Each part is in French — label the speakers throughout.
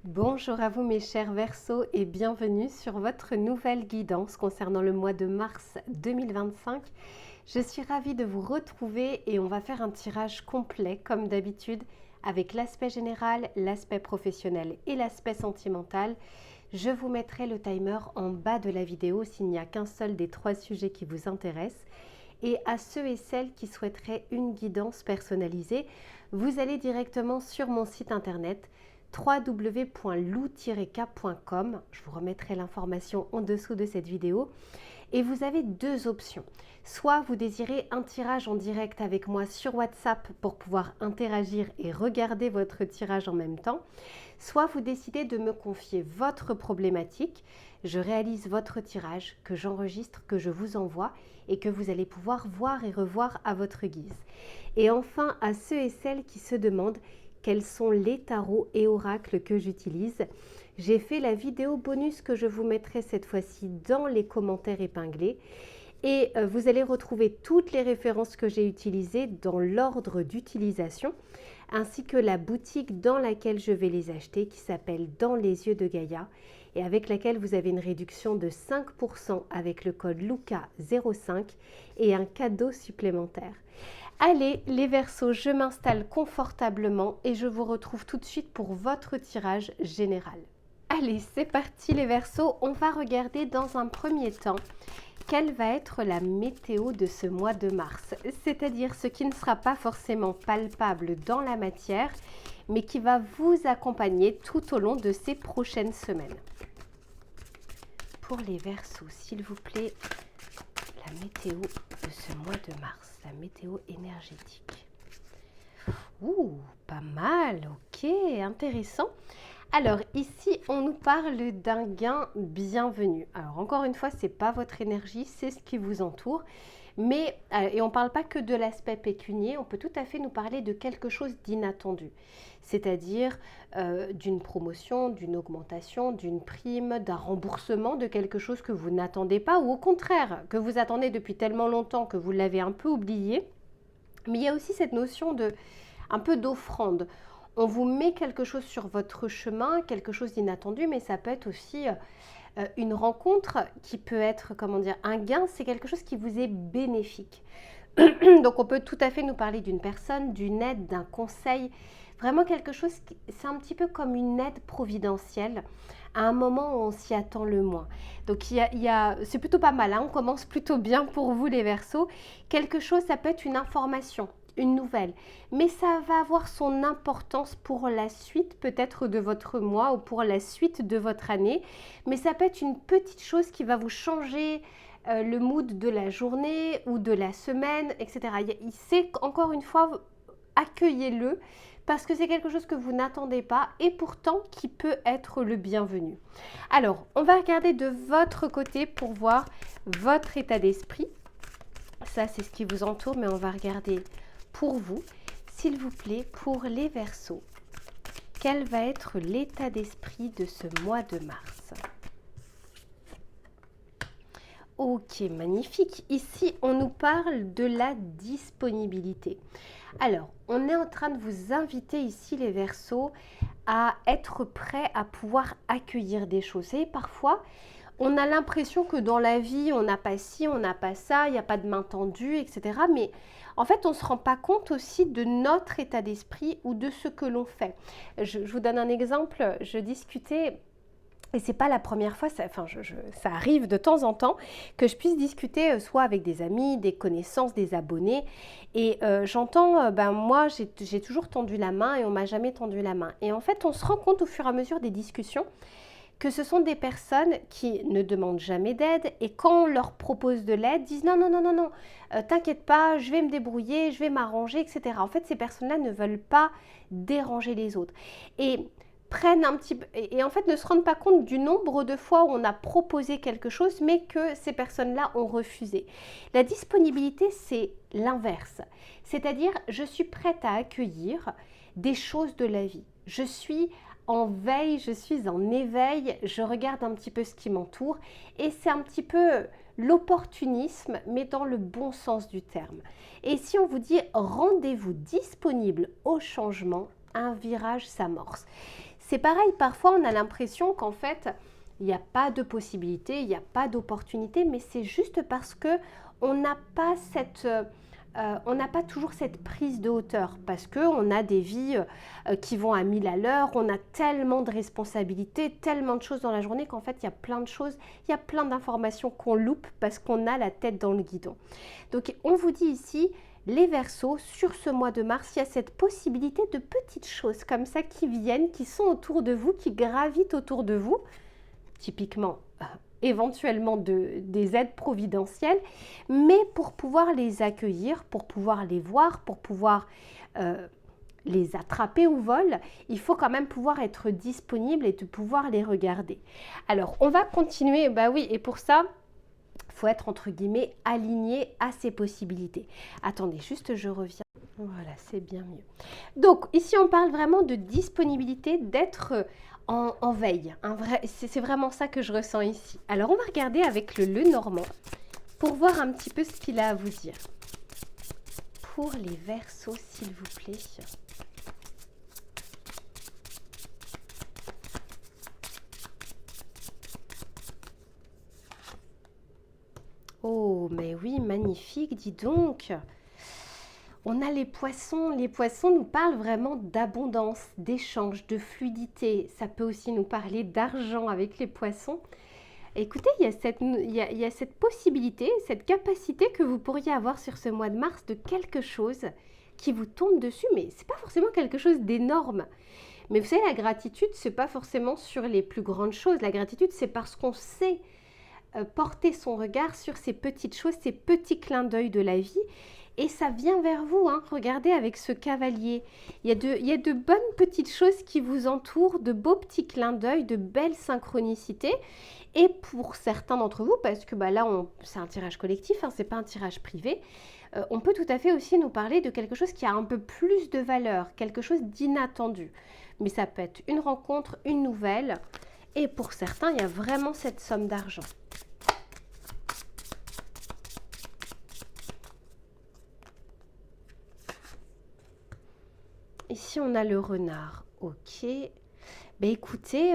Speaker 1: Bonjour à vous mes chers Verseaux et bienvenue sur votre nouvelle guidance concernant le mois de mars 2025. Je suis ravie de vous retrouver et on va faire un tirage complet comme d'habitude avec l'aspect général, l'aspect professionnel et l'aspect sentimental. Je vous mettrai le timer en bas de la vidéo s'il n'y a qu'un seul des 3 sujets qui vous intéressent. Et à ceux et celles qui souhaiteraient une guidance personnalisée, vous allez directement sur mon site internet www.lou-k.com. Je vous remettrai l'information en dessous de cette vidéo. Et vous avez 2 options. Soit vous désirez un tirage en direct avec moi sur WhatsApp pour pouvoir interagir et regarder votre tirage en même temps. Soit vous décidez de me confier votre problématique. Je réalise votre tirage que j'enregistre, que je vous envoie et que vous allez pouvoir voir et revoir à votre guise. Et enfin, à ceux et celles qui se demandent quels sont les tarots et oracles que j'utilise. J'ai fait la vidéo bonus que je vous mettrai cette fois-ci dans les commentaires épinglés. Et vous allez retrouver toutes les références que j'ai utilisées dans l'ordre d'utilisation, ainsi que la boutique dans laquelle je vais les acheter, qui s'appelle Dans les yeux de Gaïa, et avec laquelle vous avez une réduction de 5% avec le code LUCA05 et un cadeau supplémentaire. Allez les Verseaux, je m'installe confortablement et je vous retrouve tout de suite pour votre tirage général. Allez, c'est parti les Verseaux, on va regarder dans un premier temps quelle va être la météo de ce mois de mars, c'est-à-dire ce qui ne sera pas forcément palpable dans la matière, mais qui va vous accompagner tout au long de ces prochaines semaines. Pour les Verseaux, s'il vous plaît, la météo de ce mois de mars, la météo énergétique. Ouh, pas mal, ok, intéressant. Alors ici, on nous parle d'un gain bienvenu. Alors encore une fois, ce n'est pas votre énergie, c'est ce qui vous entoure. Mais, et on ne parle pas que de l'aspect pécunier, on peut tout à fait nous parler de quelque chose d'inattendu. C'est-à-dire d'une promotion, d'une augmentation, d'une prime, d'un remboursement de quelque chose que vous n'attendez pas ou au contraire, que vous attendez depuis tellement longtemps que vous l'avez un peu oublié. Mais il y a aussi cette notion un peu d'offrande. On vous met quelque chose sur votre chemin, quelque chose d'inattendu, mais ça peut être aussi une rencontre qui peut être, comment dire, un gain, c'est quelque chose qui vous est bénéfique. Donc on peut tout à fait nous parler d'une personne, d'une aide, d'un conseil, vraiment quelque chose, c'est un petit peu comme une aide providentielle à un moment où on s'y attend le moins. Donc c'est plutôt pas mal, hein, on commence plutôt bien pour vous les Verseaux. Quelque chose, ça peut être une information, une nouvelle, mais ça va avoir son importance pour la suite peut-être de votre mois ou pour la suite de votre année, mais ça peut être une petite chose qui va vous changer le mood de la journée ou de la semaine, etc. C'est encore une fois, accueillez-le parce que c'est quelque chose que vous n'attendez pas et pourtant qui peut être le bienvenu. Alors, on va regarder de votre côté pour voir votre état d'esprit. Ça, c'est ce qui vous entoure, mais on va regarder pour vous, s'il vous plaît, pour les Verseaux. Quel va être l'état d'esprit de ce mois de mars ? Ok, magnifique. Ici, on nous parle de la disponibilité. Alors, on est en train de vous inviter ici, les Verseaux, à être prêts à pouvoir accueillir des choses. Et parfois, on a l'impression que dans la vie, on n'a pas ci, on n'a pas ça, il n'y a pas de main tendue, etc. Mais en fait, on ne se rend pas compte aussi de notre état d'esprit ou de ce que l'on fait. Je vous donne un exemple. Je discutais... Et c'est pas la première fois, ça arrive de temps en temps que je puisse discuter soit avec des amis, des connaissances, des abonnés. Et j'entends, moi j'ai toujours tendu la main et on m'a jamais tendu la main. Et en fait, on se rend compte au fur et à mesure des discussions que ce sont des personnes qui ne demandent jamais d'aide et quand on leur propose de l'aide, disent non, t'inquiète pas, je vais me débrouiller, je vais m'arranger, etc. En fait, ces personnes-là ne veulent pas déranger les autres. Et prennent un petit peu et en fait ne se rendent pas compte du nombre de fois où on a proposé quelque chose mais que ces personnes-là ont refusé. La disponibilité, c'est l'inverse. C'est-à-dire, je suis prête à accueillir des choses de la vie. Je suis en veille, je suis en éveil, je regarde un petit peu ce qui m'entoure et c'est un petit peu l'opportunisme mais dans le bon sens du terme. Et si on vous dit rendez-vous disponible au changement, un virage s'amorce. C'est pareil, parfois on a l'impression qu'en fait, il n'y a pas de possibilité, il n'y a pas d'opportunité, mais c'est juste parce que on n'a pas on n'a pas toujours cette prise de hauteur, parce qu'on a des vies qui vont à 1000 à l'heure, on a tellement de responsabilités, tellement de choses dans la journée qu'en fait il y a plein de choses, il y a plein d'informations qu'on loupe parce qu'on a la tête dans le guidon. Donc on vous dit ici, les Verseaux, sur ce mois de mars, il y a cette possibilité de petites choses comme ça qui viennent, qui sont autour de vous, qui gravitent autour de vous, typiquement éventuellement des aides providentielles, mais pour pouvoir les accueillir, pour pouvoir les voir, pour pouvoir les attraper au vol, il faut quand même pouvoir être disponible et de pouvoir les regarder. Alors, on va continuer, bah oui, et pour ça, il faut être entre guillemets aligné à ces possibilités. Attendez, juste je reviens. Voilà, c'est bien mieux. Donc, ici, on parle vraiment de disponibilité, d'être en veille. C'est vraiment ça que je ressens ici. Alors, on va regarder avec le Lenormand pour voir un petit peu ce qu'il a à vous dire. Pour les Verseaux, s'il vous plaît. Oh, mais oui, magnifique, dis donc. On a les poissons. Les poissons nous parlent vraiment d'abondance, d'échange, de fluidité. Ça peut aussi nous parler d'argent avec les poissons. Écoutez, il y a cette possibilité, cette capacité que vous pourriez avoir sur ce mois de mars de quelque chose qui vous tombe dessus, mais ce n'est pas forcément quelque chose d'énorme. Mais vous savez, la gratitude, ce n'est pas forcément sur les plus grandes choses. La gratitude, c'est parce qu'on sait porter son regard sur ces petites choses, ces petits clins d'œil de la vie. Et ça vient vers vous, hein. Regardez avec ce cavalier. Il y a de bonnes petites choses qui vous entourent, de beaux petits clins d'œil, de belles synchronicités. Et pour certains d'entre vous, parce que bah, là, c'est un tirage collectif, hein, ce n'est pas un tirage privé, on peut tout à fait aussi nous parler de quelque chose qui a un peu plus de valeur, quelque chose d'inattendu. Mais ça peut être une rencontre, une nouvelle. Et pour certains, il y a vraiment cette somme d'argent. Ici, on a le renard. Ok. Ben écoutez,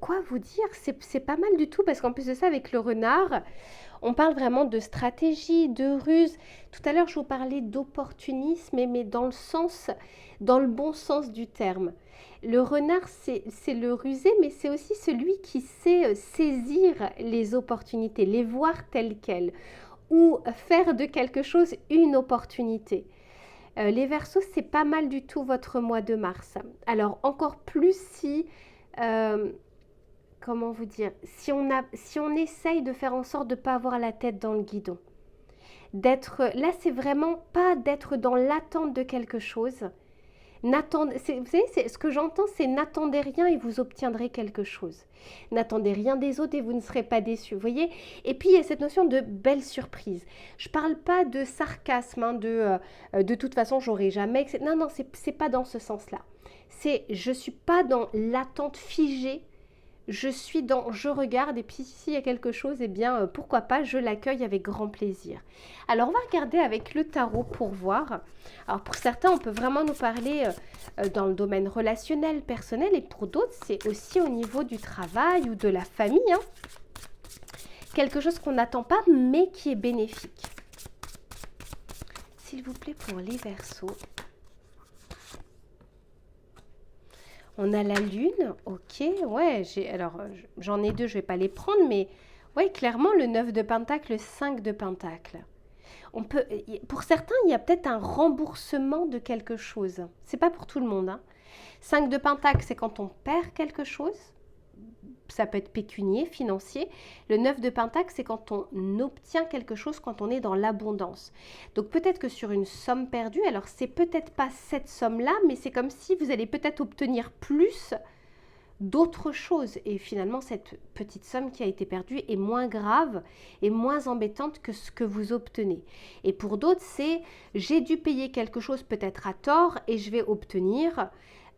Speaker 1: quoi vous dire? C'est pas mal du tout parce qu'en plus de ça, avec le renard, on parle vraiment de stratégie, de ruse. Tout à l'heure, je vous parlais d'opportunisme, mais dans le bon sens du terme. Le renard, c'est le rusé, mais c'est aussi celui qui sait saisir les opportunités, les voir telles quelles, ou faire de quelque chose une opportunité. Les Verseaux, c'est pas mal du tout votre mois de mars. Alors encore plus si, comment vous dire, si on essaye de faire en sorte de ne pas avoir la tête dans le guidon. Là, c'est vraiment pas d'être dans l'attente de quelque chose. Vous savez, ce que j'entends, c'est n'attendez rien et vous obtiendrez quelque chose. N'attendez rien des autres et vous ne serez pas déçus. Vous voyez? Et puis, il y a cette notion de belle surprise. Je ne parle pas de sarcasme, hein, de toute façon, j'aurai jamais. Non, non, c'est pas dans ce sens-là. Je ne suis pas dans l'attente figée. Je regarde et puis s'il y a quelque chose, eh bien, pourquoi pas, je l'accueille avec grand plaisir. Alors, on va regarder avec le tarot pour voir. Alors, pour certains, on peut vraiment nous parler dans le domaine relationnel, personnel, et pour d'autres, c'est aussi au niveau du travail ou de la famille. Hein. Quelque chose qu'on n'attend pas, mais qui est bénéfique. S'il vous plaît, pour les Verseaux. On a la lune, ok, ouais, j'en ai deux, je ne vais pas les prendre, mais ouais, clairement, le 9 de Pentacle, le 5 de Pentacle. Pour certains, il y a peut-être un remboursement de quelque chose. C'est pas pour tout le monde. Hein. 5 de Pentacle, c'est quand on perd quelque chose. Ça peut être pécunier, financier. Le 9 de Pentacle, c'est quand on obtient quelque chose, quand on est dans l'abondance. Donc peut-être que sur une somme perdue, alors c'est peut-être pas cette somme-là, mais c'est comme si vous allez peut-être obtenir plus d'autres choses. Et finalement, cette petite somme qui a été perdue est moins grave et moins embêtante que ce que vous obtenez. Et pour d'autres, c'est j'ai dû payer quelque chose peut-être à tort et je vais obtenir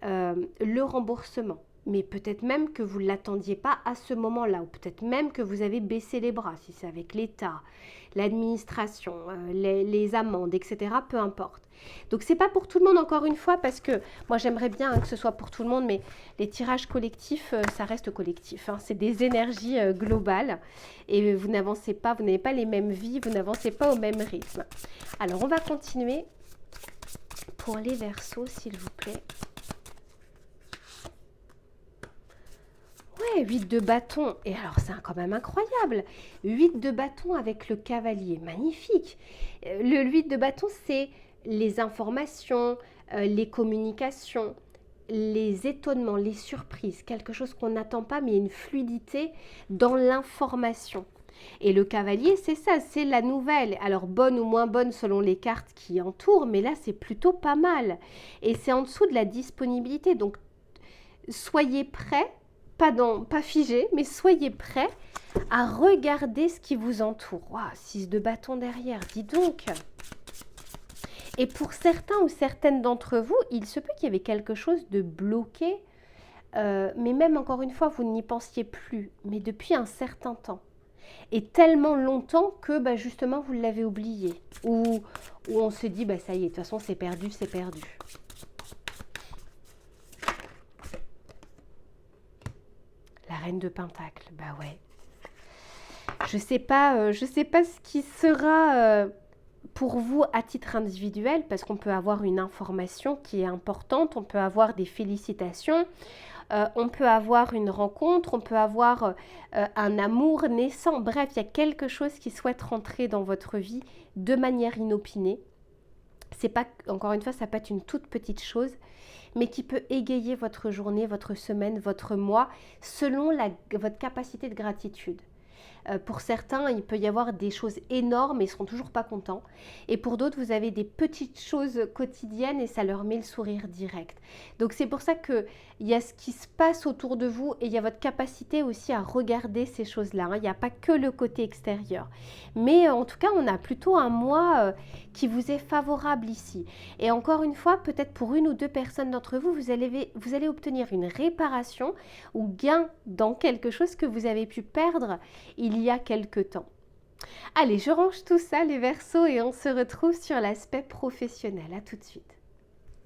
Speaker 1: le remboursement. mais peut-être même que vous ne l'attendiez pas à ce moment-là, ou peut-être même que vous avez baissé les bras, si c'est avec l'État, l'administration, les amendes, etc., peu importe. Donc c'est pas pour tout le monde encore une fois, parce que moi j'aimerais bien que ce soit pour tout le monde, mais les tirages collectifs, ça reste collectif, hein. C'est des énergies globales, et vous n'avancez pas, vous n'avez pas les mêmes vies, vous n'avancez pas au même rythme. Alors on va continuer pour les Verseaux, s'il vous plaît. Ouais, 8 de bâton. Et alors, c'est quand même incroyable. 8 de bâton avec le cavalier. Magnifique. Le 8 de bâton, c'est les informations, les communications, les étonnements, les surprises. Quelque chose qu'on n'attend pas, mais une fluidité dans l'information. Et le cavalier, c'est ça, c'est la nouvelle. Alors, bonne ou moins bonne selon les cartes qui entourent, mais là, c'est plutôt pas mal. Et c'est en dessous de la disponibilité. Donc, soyez prêts. Pas figé, mais soyez prêts à regarder ce qui vous entoure. Wow, 6 de bâton derrière, dis donc. Et pour certains ou certaines d'entre vous, il se peut qu'il y avait quelque chose de bloqué, mais même encore une fois, vous n'y pensiez plus, mais depuis un certain temps. Et tellement longtemps que justement, vous l'avez oublié. Ou on se dit, ça y est, de toute façon, c'est perdu, c'est perdu. La reine de Pentacle, ouais. Je sais pas ce qui sera pour vous à titre individuel, parce qu'on peut avoir une information qui est importante, on peut avoir des félicitations, on peut avoir une rencontre, on peut avoir un amour naissant. Bref, il y a quelque chose qui souhaite rentrer dans votre vie de manière inopinée. C'est pas, encore une fois, ça peut être une toute petite chose, mais qui peut égayer votre journée, votre semaine, votre mois, selon votre capacité de gratitude. Pour certains, il peut y avoir des choses énormes et ils ne seront toujours pas contents. Et pour d'autres, vous avez des petites choses quotidiennes et ça leur met le sourire direct. Donc c'est pour ça qu'il y a ce qui se passe autour de vous et il y a votre capacité aussi à regarder ces choses-là. Il n'y a pas que le côté extérieur. Mais en tout cas, on a plutôt un mois qui vous est favorable ici. Et encore une fois, peut-être pour une ou deux personnes d'entre vous, vous allez obtenir une réparation ou gain dans quelque chose que vous avez pu perdre il y a quelque temps. Allez, je range tout ça les Verseaux et on se retrouve sur l'aspect professionnel. À tout de suite.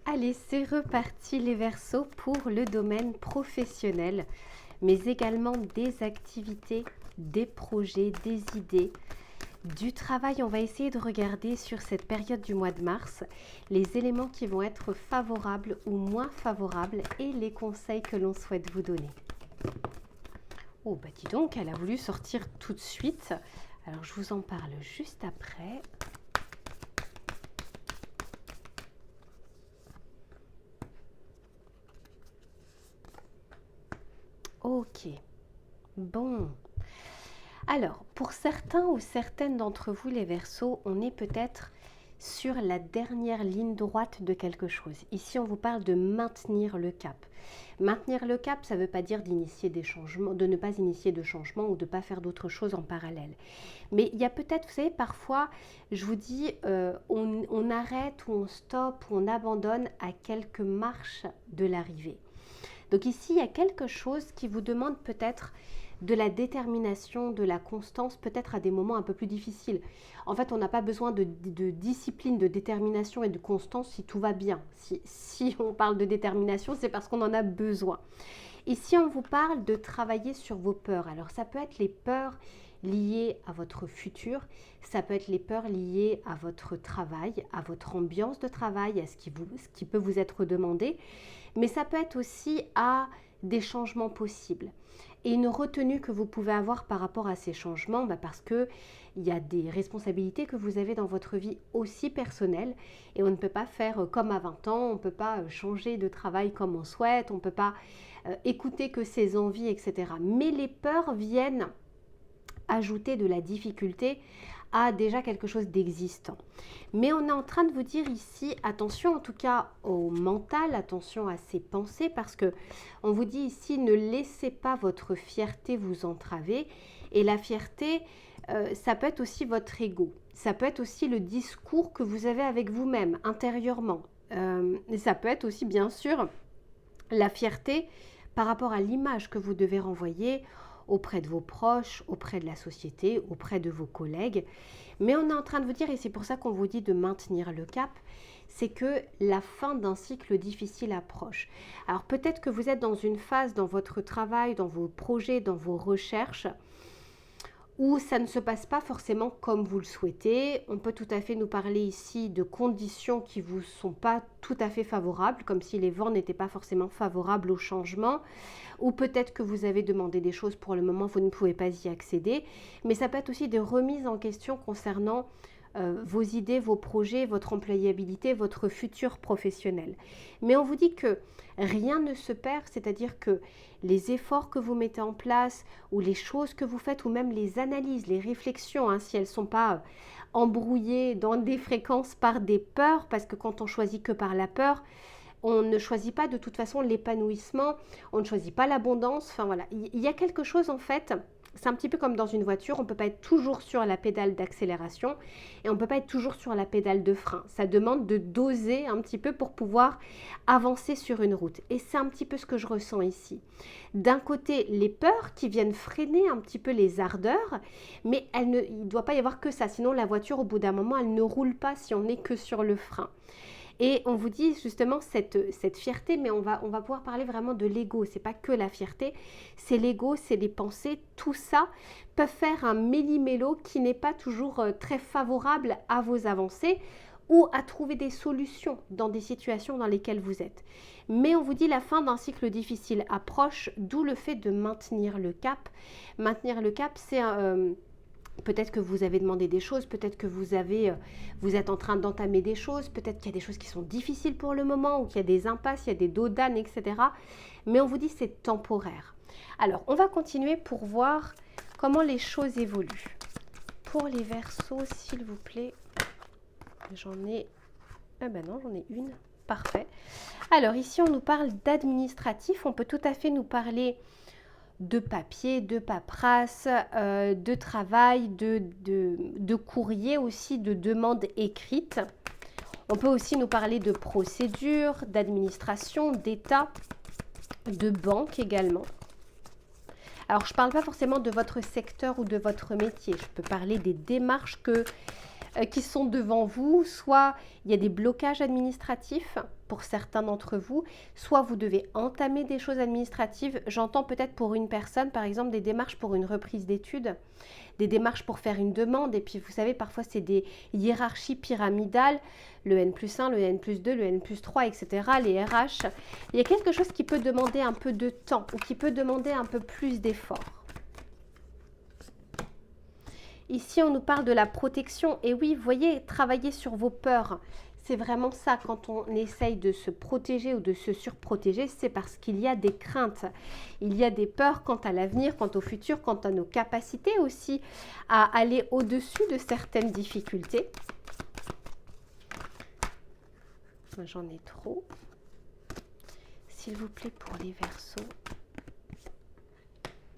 Speaker 1: Allez, c'est reparti les Verseaux pour le domaine professionnel, mais également des activités, des projets, des idées, du travail. On va essayer de regarder sur cette période du mois de mars les éléments qui vont être favorables ou moins favorables et les conseils que l'on souhaite vous donner. Oh, dis donc, elle a voulu sortir tout de suite. Alors, je vous en parle juste après. Ok. Bon. Alors, pour certains ou certaines d'entre vous, les Verseaux, on est peut-être sur la dernière ligne droite de quelque chose. Ici, on vous parle de maintenir le cap. Maintenir le cap, ça ne veut pas dire d'initier des changements, de ne pas initier de changements ou de ne pas faire d'autres choses en parallèle. Mais il y a peut-être, vous savez, parfois, je vous dis, on arrête ou on stoppe ou on abandonne à quelques marches de l'arrivée. Donc ici, il y a quelque chose qui vous demande peut-être de la détermination, de la constance, peut-être à des moments un peu plus difficiles. En fait, on n'a pas besoin de discipline, de détermination et de constance si tout va bien. Si on parle de détermination, c'est parce qu'on en a besoin. Ici, on vous parle de travailler sur vos peurs. Alors, ça peut être les peurs liées à votre futur, ça peut être les peurs liées à votre travail, à votre ambiance de travail, à ce qui peut vous être demandé, mais ça peut être aussi à des changements possibles. Et une retenue que vous pouvez avoir par rapport à ces changements, parce qu'il y a des responsabilités que vous avez dans votre vie aussi personnelles et on ne peut pas faire comme à 20 ans, on ne peut pas changer de travail comme on souhaite, on ne peut pas écouter que ses envies, etc. Mais les peurs viennent ajouter de la difficulté à déjà quelque chose d'existant. Mais on est en train de vous dire ici, attention en tout cas au mental, attention à ses pensées, parce que on vous dit ici, ne laissez pas votre fierté vous entraver. Et la fierté, ça peut être aussi votre ego, ça peut être aussi le discours que vous avez avec vous-même intérieurement. Et ça peut être aussi bien sûr la fierté par rapport à l'image que vous devez renvoyer auprès de vos proches, auprès de la société, auprès de vos collègues. Mais on est en train de vous dire, et c'est pour ça qu'on vous dit de maintenir le cap, c'est que la fin d'un cycle difficile approche. Alors peut-être que vous êtes dans une phase dans votre travail, dans vos projets, dans vos recherches, où ça ne se passe pas forcément comme vous le souhaitez. On peut tout à fait nous parler ici de conditions qui ne vous sont pas tout à fait favorables, comme si les vents n'étaient pas forcément favorables au changement, ou peut-être que vous avez demandé des choses pour le moment, vous ne pouvez pas y accéder, mais ça peut être aussi des remises en question concernant vos idées, vos projets, votre employabilité, votre futur professionnel. Mais on vous dit que rien ne se perd, c'est-à-dire que les efforts que vous mettez en place ou les choses que vous faites ou même les analyses, les réflexions, si elles ne sont pas embrouillées dans des fréquences par des peurs, parce que quand on choisit que par la peur, on ne choisit pas de toute façon l'épanouissement, on ne choisit pas l'abondance, enfin voilà, il y a quelque chose en fait. C'est un petit peu comme dans une voiture, on ne peut pas être toujours sur la pédale d'accélération et on ne peut pas être toujours sur la pédale de frein. Ça demande de doser un petit peu pour pouvoir avancer sur une route. Et c'est un petit peu ce que je ressens ici. D'un côté, les peurs qui viennent freiner un petit peu les ardeurs, mais il ne doit pas y avoir que ça. Sinon, la voiture, au bout d'un moment, elle ne roule pas si on n'est que sur le frein. Et on vous dit justement cette fierté, mais on va pouvoir parler vraiment de l'ego. C'est pas que la fierté, c'est l'ego, c'est les pensées. Tout ça peut faire un méli-mélo qui n'est pas toujours très favorable à vos avancées ou à trouver des solutions dans des situations dans lesquelles vous êtes. Mais on vous dit la fin d'un cycle difficile approche, d'où le fait de maintenir le cap. Maintenir le cap, c'est peut-être que vous avez demandé des choses, peut-être que vous êtes en train d'entamer des choses, peut-être qu'il y a des choses qui sont difficiles pour le moment ou qu'il y a des impasses, il y a des dos d'âne, etc. Mais on vous dit que c'est temporaire. Alors, on va continuer pour voir comment les choses évoluent. Pour les Verseaux, s'il vous plaît, j'en ai... Ah ben non, j'en ai une. Parfait. Alors, ici, on nous parle d'administratif. On peut tout à fait nous parler de papier, de paperasse, de travail, de courrier aussi, de demandes écrites. On peut aussi nous parler de procédures, d'administration, d'État, de banque également. Alors, je ne parle pas forcément de votre secteur ou de votre métier. Je peux parler des démarches qui sont devant vous. Soit il y a des blocages administratifs pour certains d'entre vous, soit vous devez entamer des choses administratives. J'entends peut-être pour une personne, par exemple, des démarches pour une reprise d'études, des démarches pour faire une demande. Et puis, vous savez, parfois, c'est des hiérarchies pyramidales, le N+1, le N+2, le N+3, etc., les RH. Il y a quelque chose qui peut demander un peu de temps ou qui peut demander un peu plus d'efforts. Ici, on nous parle de la protection. Et oui, vous voyez, travailler sur vos peurs. C'est vraiment ça, quand on essaye de se protéger ou de se surprotéger, c'est parce qu'il y a des craintes. Il y a des peurs quant à l'avenir, quant au futur, quant à nos capacités aussi à aller au-dessus de certaines difficultés. J'en ai trop. S'il vous plaît, pour les Verseaux.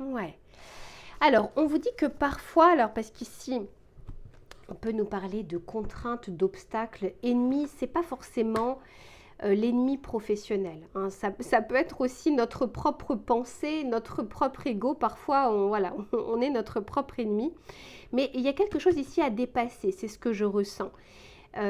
Speaker 1: Ouais. Alors, on vous dit que parfois, alors parce qu'ici, on peut nous parler de contraintes, d'obstacles. Ennemi, ce n'est pas forcément l'ennemi professionnel. Ça peut être aussi notre propre pensée, notre propre ego. Parfois, on est notre propre ennemi. Mais il y a quelque chose ici à dépasser, c'est ce que je ressens.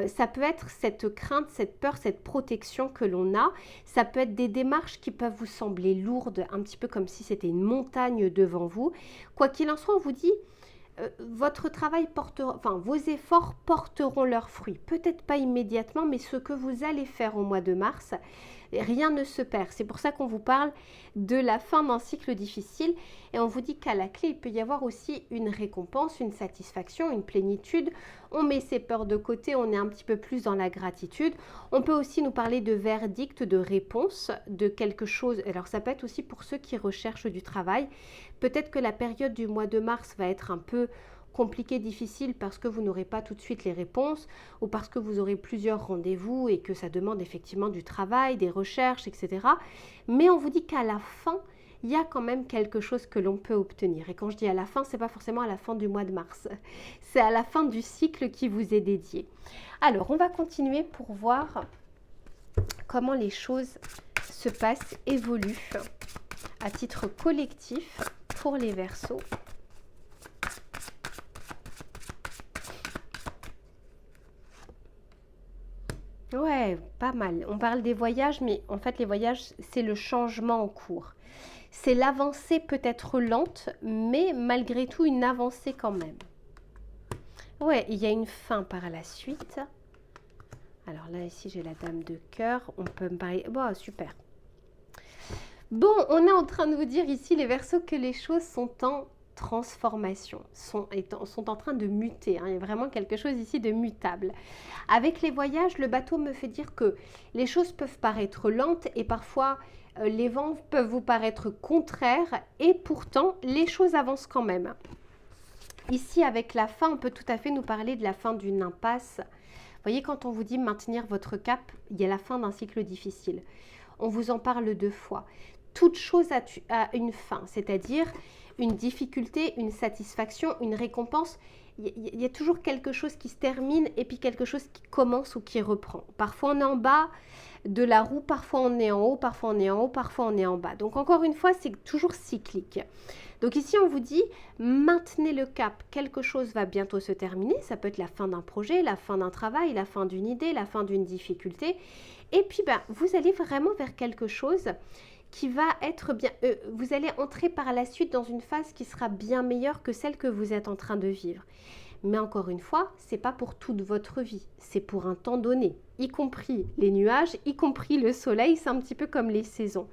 Speaker 1: Ça peut être cette crainte, cette peur, cette protection que l'on a. Ça peut être des démarches qui peuvent vous sembler lourdes, un petit peu comme si c'était une montagne devant vous. Quoi qu'il en soit, on vous dit, votre travail portera, enfin vos efforts porteront leurs fruits. Peut-être pas immédiatement, mais ce que vous allez faire au mois de mars, rien ne se perd. C'est pour ça qu'on vous parle de la fin d'un cycle difficile et on vous dit qu'à la clé, il peut y avoir aussi une récompense, une satisfaction, une plénitude. On met ses peurs de côté, on est un petit peu plus dans la gratitude. On peut aussi nous parler de verdict, de réponse, de quelque chose. Alors ça peut être aussi pour ceux qui recherchent du travail. Peut-être que la période du mois de mars va être un peu compliqué, difficile parce que vous n'aurez pas tout de suite les réponses ou parce que vous aurez plusieurs rendez-vous et que ça demande effectivement du travail, des recherches, etc. Mais on vous dit qu'à la fin, il y a quand même quelque chose que l'on peut obtenir. Et quand je dis à la fin, ce n'est pas forcément à la fin du mois de mars. C'est à la fin du cycle qui vous est dédié. Alors, on va continuer pour voir comment les choses se passent, évoluent. à titre collectif pour les Verseaux. Ouais, pas mal. On parle des voyages, mais en fait, les voyages, c'est le changement en cours. C'est l'avancée peut-être lente, mais malgré tout une avancée quand même. Ouais, il y a une fin par la suite. Alors là, ici, j'ai la dame de cœur. On peut me parler... Bon, super. Bon, on est en train de vous dire ici, les Verseaux, que les choses sont en transformation, sont en train de muter. Hein. Il y a vraiment quelque chose ici de mutable. Avec les voyages, le bateau me fait dire que les choses peuvent paraître lentes et parfois les vents peuvent vous paraître contraires et pourtant les choses avancent quand même. Ici, avec la fin, on peut tout à fait nous parler de la fin d'une impasse. Vous voyez, quand on vous dit maintenir votre cap, il y a la fin d'un cycle difficile. On vous en parle 2 fois. Toute chose a une fin, c'est-à-dire une difficulté, une satisfaction, une récompense. Il y a toujours quelque chose qui se termine et puis quelque chose qui commence ou qui reprend. Parfois on est en bas de la roue, parfois on est en haut, parfois on est en haut, parfois on est en bas. Donc encore une fois, c'est toujours cyclique. Donc ici on vous dit, maintenez le cap, quelque chose va bientôt se terminer. Ça peut être la fin d'un projet, la fin d'un travail, la fin d'une idée, la fin d'une difficulté. Et puis vous allez vraiment vers quelque chose qui va être bien, vous allez entrer par la suite dans une phase qui sera bien meilleure que celle que vous êtes en train de vivre. Mais encore une fois, c'est pas pour toute votre vie, c'est pour un temps donné, y compris les nuages, y compris le soleil, c'est un petit peu comme les saisons.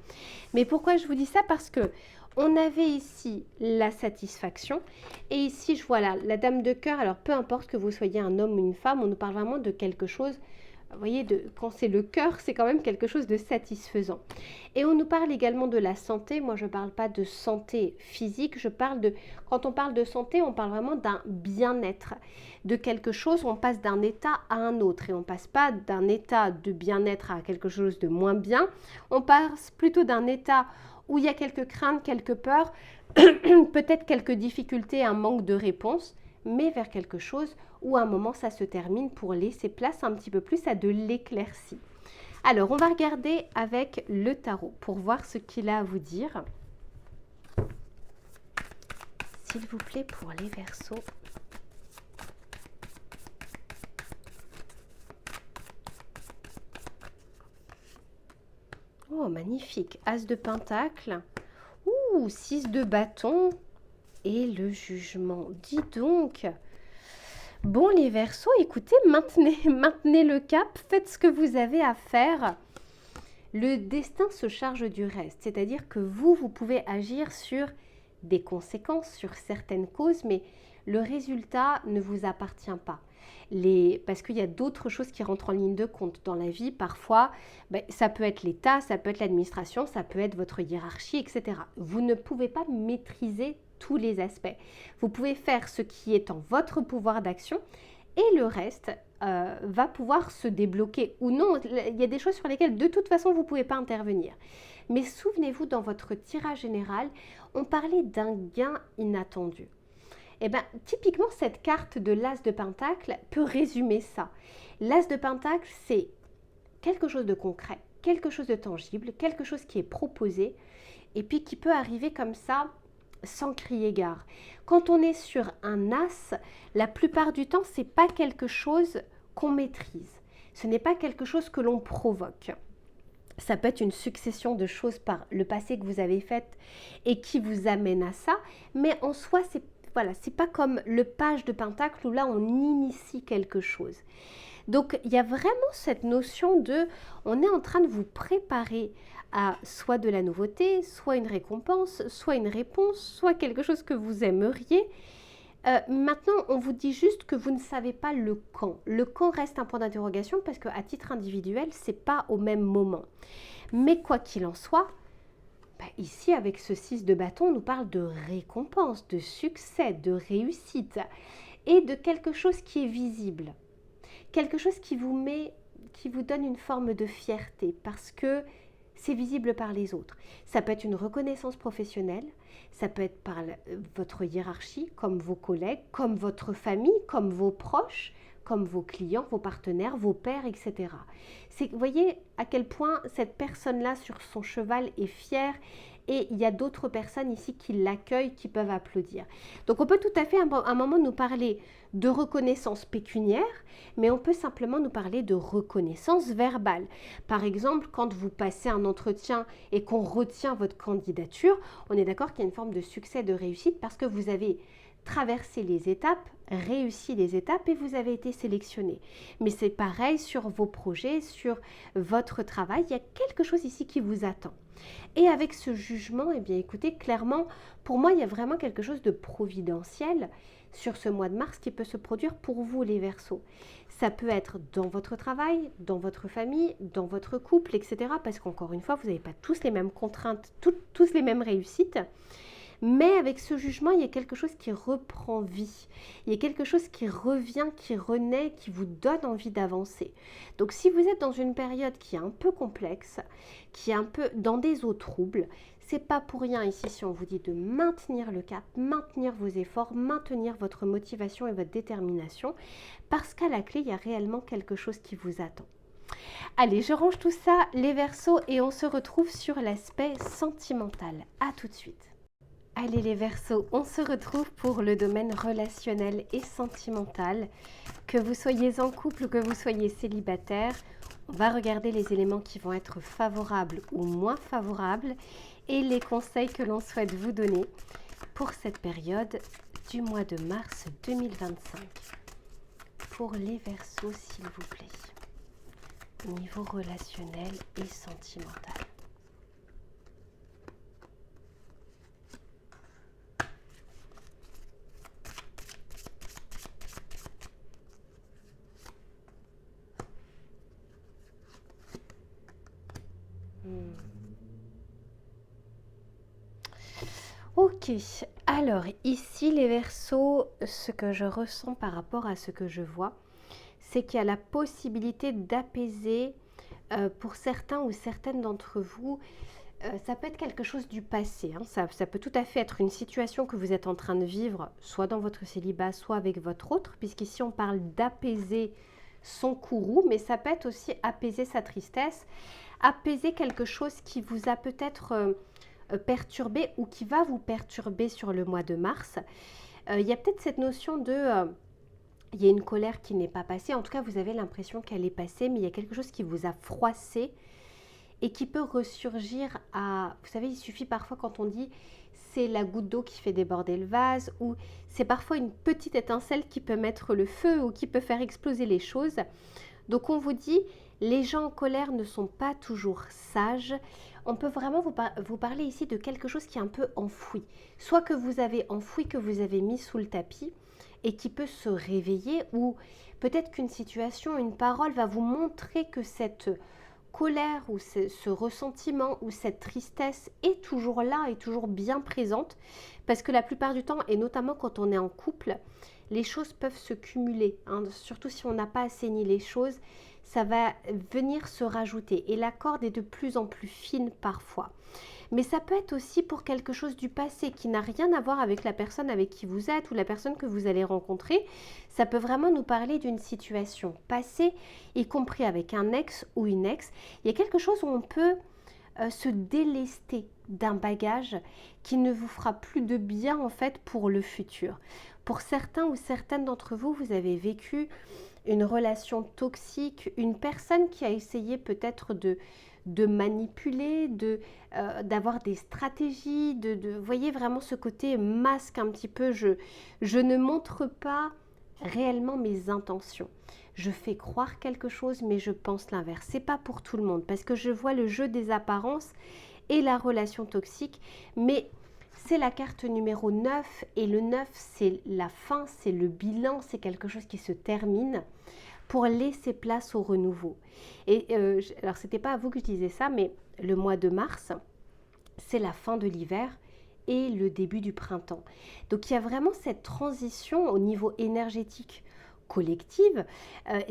Speaker 1: Mais pourquoi je vous dis ça? Parce que on avait ici la satisfaction et ici je vois là, la dame de cœur. Alors peu importe que vous soyez un homme ou une femme, on nous parle vraiment de quelque chose. Vous voyez, quand c'est le cœur, c'est quand même quelque chose de satisfaisant. Et on nous parle également de la santé. Moi, je ne parle pas de santé physique. Quand on parle de santé, on parle vraiment d'un bien-être, de quelque chose. On passe d'un état à un autre. Et on ne passe pas d'un état de bien-être à quelque chose de moins bien. On passe plutôt d'un état où il y a quelques craintes, quelques peurs, peut-être quelques difficultés, un manque de réponse, mais vers quelque chose où à un moment ça se termine pour laisser place un petit peu plus à de l'éclaircie. Alors on va regarder avec le tarot pour voir ce qu'il a à vous dire. S'il vous plaît pour les Verseaux. Oh magnifique, As de Pentacle, 6 de bâton et le jugement. Dis donc. Bon les Verseaux, écoutez, maintenez le cap, faites ce que vous avez à faire. Le destin se charge du reste, c'est-à-dire que vous pouvez agir sur des conséquences, sur certaines causes, mais le résultat ne vous appartient pas. Parce qu'il y a d'autres choses qui rentrent en ligne de compte dans la vie. Parfois, ça peut être l'État, ça peut être l'administration, ça peut être votre hiérarchie, etc. Vous ne pouvez pas maîtriser tous les aspects. Vous pouvez faire ce qui est en votre pouvoir d'action et le reste va pouvoir se débloquer ou non. Il y a des choses sur lesquelles de toute façon vous ne pouvez pas intervenir. Mais souvenez-vous, dans votre tirage général, on parlait d'un gain inattendu. Et bien, typiquement, cette carte de l'As de Pentacle peut résumer ça. L'As de Pentacle, c'est quelque chose de concret, quelque chose de tangible, quelque chose qui est proposé et puis qui peut arriver comme ça sans crier gare. Quand on est sur un as, la plupart du temps, ce n'est pas quelque chose qu'on maîtrise. Ce n'est pas quelque chose que l'on provoque. Ça peut être une succession de choses par le passé que vous avez faites et qui vous amène à ça, mais en soi, c'est pas comme le page de Pentacle où là, on initie quelque chose. Donc, il y a vraiment cette notion on est en train de vous préparer à soit de la nouveauté, soit une récompense, soit une réponse, soit quelque chose que vous aimeriez. Maintenant, on vous dit juste que vous ne savez pas le quand. Le quand reste un point d'interrogation parce qu'à titre individuel, ce n'est pas au même moment. Mais quoi qu'il en soit, ici, avec ce 6 de bâton, on nous parle de récompense, de succès, de réussite et de quelque chose qui est visible. Quelque chose qui vous donne une forme de fierté parce que c'est visible par les autres. Ça peut être une reconnaissance professionnelle, ça peut être par votre hiérarchie, comme vos collègues, comme votre famille, comme vos proches, comme vos clients, vos partenaires, vos pairs, etc. Vous voyez à quel point cette personne-là sur son cheval est fière et il y a d'autres personnes ici qui l'accueillent, qui peuvent applaudir. Donc on peut tout à fait à un moment nous parler de reconnaissance pécuniaire, mais on peut simplement nous parler de reconnaissance verbale. Par exemple, quand vous passez un entretien et qu'on retient votre candidature, on est d'accord qu'il y a une forme de succès, de réussite, parce que vous avez traversé les étapes, réussi les étapes et vous avez été sélectionné. Mais c'est pareil sur vos projets, sur votre travail, il y a quelque chose ici qui vous attend. Et avec ce jugement, eh bien écoutez, clairement, pour moi, il y a vraiment quelque chose de providentiel sur ce mois de mars qui peut se produire pour vous les Verseaux. Ça peut être dans votre travail, dans votre famille, dans votre couple, etc. Parce qu'encore une fois, vous n'avez pas tous les mêmes contraintes, tous les mêmes réussites. Mais avec ce jugement, il y a quelque chose qui reprend vie. Il y a quelque chose qui revient, qui renaît, qui vous donne envie d'avancer. Donc si vous êtes dans une période qui est un peu complexe, qui est un peu dans des eaux troubles, c'est pas pour rien ici si on vous dit de maintenir le cap, maintenir vos efforts, maintenir votre motivation et votre détermination, parce qu'à la clé, il y a réellement quelque chose qui vous attend. Allez, je range tout ça, les Verseaux, et on se retrouve sur l'aspect sentimental. À tout de suite. Allez les Verseaux, on se retrouve pour le domaine relationnel et sentimental. Que vous soyez en couple ou que vous soyez célibataire, on va regarder les éléments qui vont être favorables ou moins favorables et les conseils que l'on souhaite vous donner pour cette période du mois de mars 2025. Pour les Verseaux, s'il vous plaît, niveau relationnel et sentimental. Ok, alors ici les Verseaux, ce que je ressens par rapport à ce que je vois, c'est qu'il y a la possibilité d'apaiser pour certains ou certaines d'entre vous. Ça peut être quelque chose du passé, hein. Ça peut tout à fait être une situation que vous êtes en train de vivre, soit dans votre célibat, soit avec votre autre, puisqu'ici on parle d'apaiser son courroux, mais ça peut être aussi apaiser sa tristesse, apaiser quelque chose qui vous a peut-être perturbé ou qui va vous perturber sur le mois de mars. Il y a peut-être cette notion de... il y a une colère qui n'est pas passée, en tout cas vous avez l'impression qu'elle est passée, mais il y a quelque chose qui vous a froissé et qui peut ressurgir à... Vous savez, il suffit parfois quand on dit c'est la goutte d'eau qui fait déborder le vase, ou c'est parfois une petite étincelle qui peut mettre le feu ou qui peut faire exploser les choses. Donc on vous dit, les gens en colère ne sont pas toujours sages. On peut vraiment vous parler ici de quelque chose qui est un peu enfoui. Soit que vous avez enfoui, que vous avez mis sous le tapis et qui peut se réveiller, ou peut-être qu'une situation, une parole va vous montrer que cette colère ou ce ressentiment ou cette tristesse est toujours là, est toujours bien présente, parce que la plupart du temps, et notamment quand on est en couple, les choses peuvent se cumuler, hein, surtout si on n'a pas assaini les choses, ça va venir se rajouter et la corde est de plus en plus fine parfois. Mais ça peut être aussi pour quelque chose du passé qui n'a rien à voir avec la personne avec qui vous êtes ou la personne que vous allez rencontrer. Ça peut vraiment nous parler d'une situation passée, y compris avec un ex ou une ex. Il y a quelque chose où on peut se délester d'un bagage qui ne vous fera plus de bien en fait pour le futur. Pour certains ou certaines d'entre vous, vous avez vécu une relation toxique, une personne qui a essayé peut-être de manipuler, d'avoir des stratégies, voyez vraiment ce côté masque un petit peu, je ne montre pas réellement mes intentions. Je fais croire quelque chose, mais je pense l'inverse. C'est pas pour tout le monde, parce que je vois le jeu des apparences et la relation toxique, mais c'est la carte numéro 9, et le 9, c'est la fin, c'est le bilan, c'est quelque chose qui se termine pour laisser place au renouveau. Et alors, c'était pas à vous que je disais ça, mais le mois de mars, c'est la fin de l'hiver et le début du printemps. Donc, il y a vraiment cette transition au niveau énergétique collective,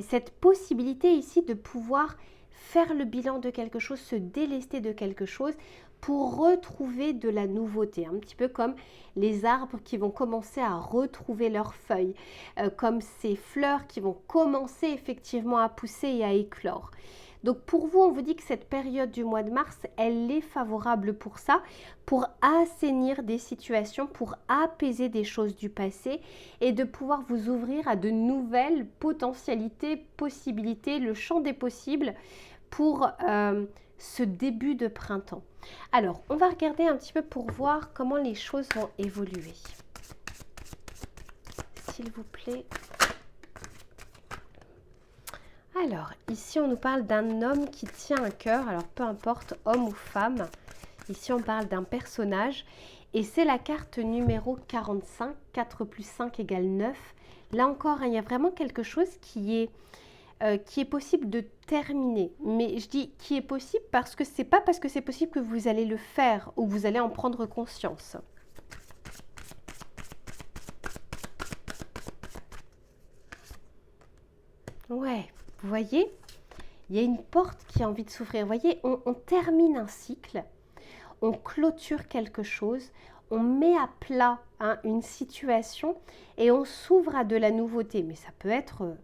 Speaker 1: cette possibilité ici de pouvoir faire le bilan de quelque chose, se délester de quelque chose pour retrouver de la nouveauté, un petit peu comme les arbres qui vont commencer à retrouver leurs feuilles, comme ces fleurs qui vont commencer effectivement à pousser et à éclore. Donc pour vous, on vous dit que cette période du mois de mars, elle est favorable pour ça, pour assainir des situations, pour apaiser des choses du passé et de pouvoir vous ouvrir à de nouvelles potentialités, possibilités, le champ des possibles pour ce début de printemps. Alors, on va regarder un petit peu pour voir comment les choses vont évoluer. S'il vous plaît. Alors, ici, on nous parle d'un homme qui tient un cœur, alors peu importe, homme ou femme. Ici, on parle d'un personnage et c'est la carte numéro 45, 4 plus 5 égale 9. Là encore, il y a vraiment quelque chose qui est possible de terminer. Mais je dis qui est possible parce que c'est pas parce que c'est possible que vous allez le faire ou vous allez en prendre conscience. Ouais, vous voyez, il y a une porte qui a envie de s'ouvrir. Vous voyez, on termine un cycle, on clôture quelque chose, on met à plat une situation et on s'ouvre à de la nouveauté. Mais ça peut être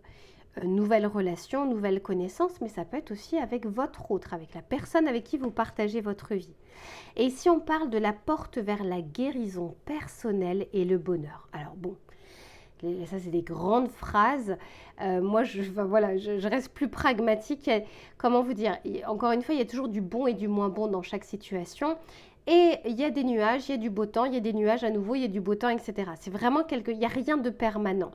Speaker 1: nouvelle relation, nouvelle connaissance, mais ça peut être aussi avec votre autre, avec la personne avec qui vous partagez votre vie. Et ici, on parle de la porte vers la guérison personnelle et le bonheur. Alors bon, ça c'est des grandes phrases. Moi, je reste plus pragmatique. Comment vous dire? Encore une fois, il y a toujours du bon et du moins bon dans chaque situation. Et il y a des nuages, il y a du beau temps, il y a des nuages à nouveau, il y a du beau temps, etc. C'est vraiment il n'y a rien de permanent.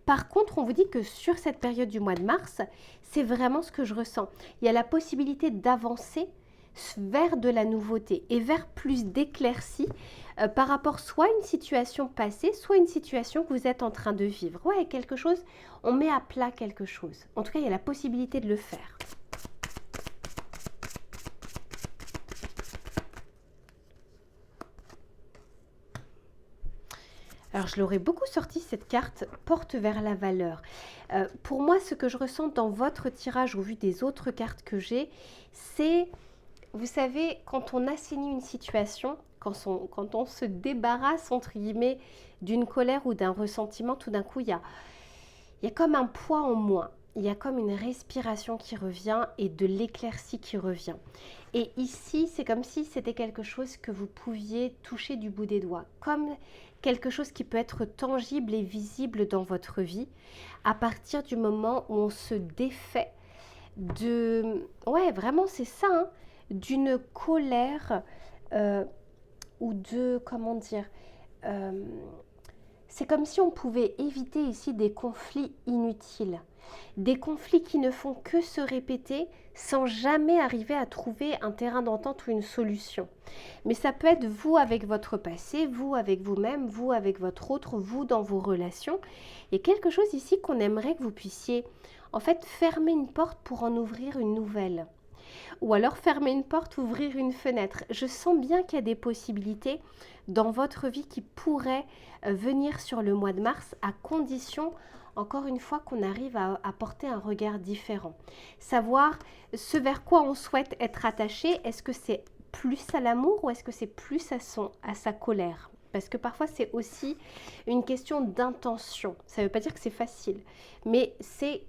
Speaker 1: Par contre, on vous dit que sur cette période du mois de mars, c'est vraiment ce que je ressens. Il y a la possibilité d'avancer vers de la nouveauté et vers plus d'éclaircies par rapport soit à une situation passée, soit à une situation que vous êtes en train de vivre. Ouais, quelque chose, on met à plat quelque chose. En tout cas, il y a la possibilité de le faire. Alors, je l'aurais beaucoup sorti, cette carte porte vers la valeur. Pour moi, ce que je ressens dans votre tirage au vu des autres cartes que j'ai, c'est, vous savez, quand on assainit une situation, quand on se débarrasse, entre guillemets, d'une colère ou d'un ressentiment, tout d'un coup, il y a comme un poids en moins. Il y a comme une respiration qui revient et de l'éclaircie qui revient. Et ici, c'est comme si c'était quelque chose que vous pouviez toucher du bout des doigts, comme quelque chose qui peut être tangible et visible dans votre vie à partir du moment où on se défait de... Ouais, vraiment, c'est ça, d'une colère ou de... Comment dire c'est comme si on pouvait éviter ici des conflits inutiles. Des conflits qui ne font que se répéter sans jamais arriver à trouver un terrain d'entente ou une solution. Mais ça peut être vous avec votre passé, vous avec vous-même, vous avec votre autre, vous dans vos relations. Il y a quelque chose ici qu'on aimerait que vous puissiez en fait fermer une porte pour en ouvrir une nouvelle. Ou alors fermer une porte, ouvrir une fenêtre. Je sens bien qu'il y a des possibilités dans votre vie qui pourraient venir sur le mois de mars à condition, encore une fois, qu'on arrive à porter un regard différent. Savoir ce vers quoi on souhaite être attaché, est-ce que c'est plus à l'amour ou est-ce que c'est plus à sa colère? Parce que parfois, c'est aussi une question d'intention. Ça ne veut pas dire que c'est facile, mais c'est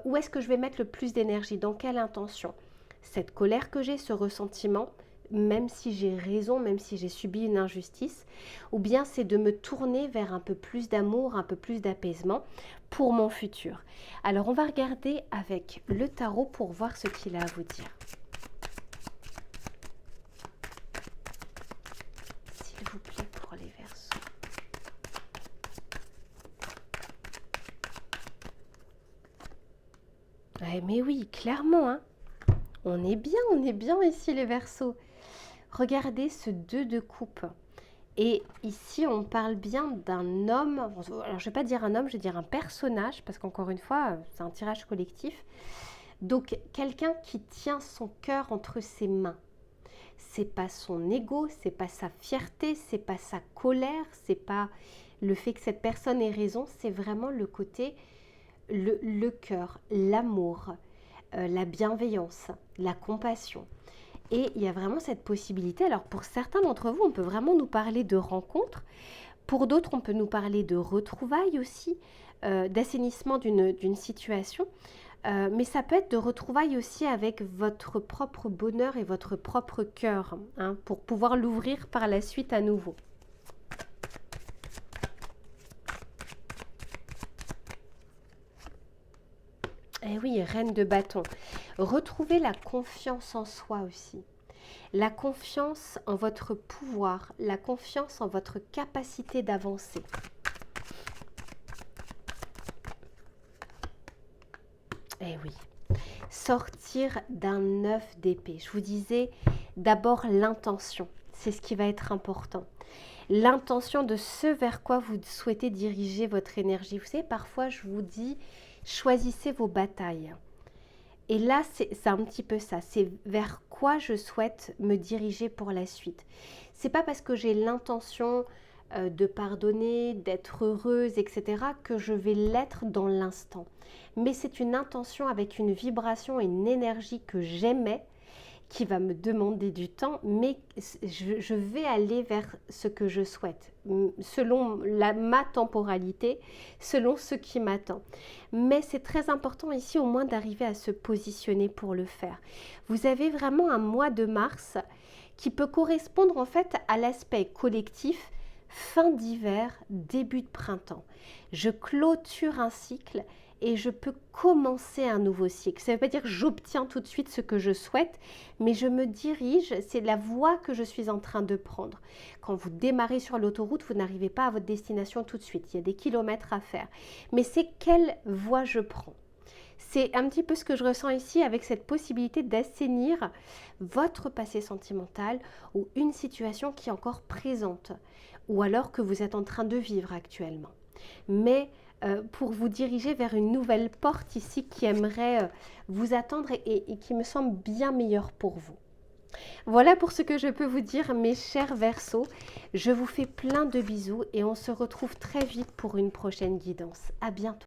Speaker 1: où est-ce que je vais mettre le plus d'énergie? Dans quelle intention? Cette colère que j'ai, ce ressentiment, même si j'ai raison, même si j'ai subi une injustice, ou bien c'est de me tourner vers un peu plus d'amour, un peu plus d'apaisement pour mon futur. Alors on va regarder avec le tarot pour voir ce qu'il a à vous dire. S'il vous plaît, pour les Verseaux. Ouais, mais oui, clairement, on est bien ici les Verseaux. Regardez ce 2 de coupe. Et ici, on parle bien d'un homme. Alors, je ne vais pas dire un homme, je vais dire un personnage, parce qu'encore une fois, c'est un tirage collectif. Donc, quelqu'un qui tient son cœur entre ses mains. C'est pas son ego, c'est pas sa fierté, c'est pas sa colère, c'est pas le fait que cette personne ait raison, c'est vraiment le côté, le cœur, l'amour, la bienveillance, la compassion. Et il y a vraiment cette possibilité. Alors pour certains d'entre vous, on peut vraiment nous parler de rencontres. Pour d'autres, on peut nous parler de retrouvailles aussi, d'assainissement d'une situation. Mais ça peut être de retrouvailles aussi avec votre propre bonheur et votre propre cœur, hein, pour pouvoir l'ouvrir par la suite à nouveau. Eh oui, reine de bâton. Retrouvez la confiance en soi aussi. La confiance en votre pouvoir, la confiance en votre capacité d'avancer. Eh oui, sortir d'un œuf d'épée. Je vous disais d'abord l'intention, c'est ce qui va être important. L'intention de ce vers quoi vous souhaitez diriger votre énergie. Vous savez, parfois je vous dis, choisissez vos batailles. Et là, c'est un petit peu ça, c'est vers quoi je souhaite me diriger pour la suite. C'est pas parce que j'ai l'intention de pardonner, d'être heureuse, etc., que je vais l'être dans l'instant. Mais c'est une intention avec une vibration et une énergie que j'aimais, qui va me demander du temps, mais je vais aller vers ce que je souhaite, selon ma temporalité, selon ce qui m'attend. Mais c'est très important ici au moins d'arriver à se positionner pour le faire. Vous avez vraiment un mois de mars qui peut correspondre en fait à l'aspect collectif, fin d'hiver, début de printemps. Je clôture un cycle et je peux commencer un nouveau cycle. Ça ne veut pas dire que j'obtiens tout de suite ce que je souhaite, mais je me dirige, c'est la voie que je suis en train de prendre. Quand vous démarrez sur l'autoroute, vous n'arrivez pas à votre destination tout de suite. Il y a des kilomètres à faire. Mais c'est quelle voie je prends? C'est un petit peu ce que je ressens ici avec cette possibilité d'assainir votre passé sentimental ou une situation qui est encore présente ou alors que vous êtes en train de vivre actuellement. Mais pour vous diriger vers une nouvelle porte ici qui aimerait vous attendre et qui me semble bien meilleure pour vous. Voilà pour ce que je peux vous dire, mes chers Verseaux. Je vous fais plein de bisous et on se retrouve très vite pour une prochaine guidance. À bientôt.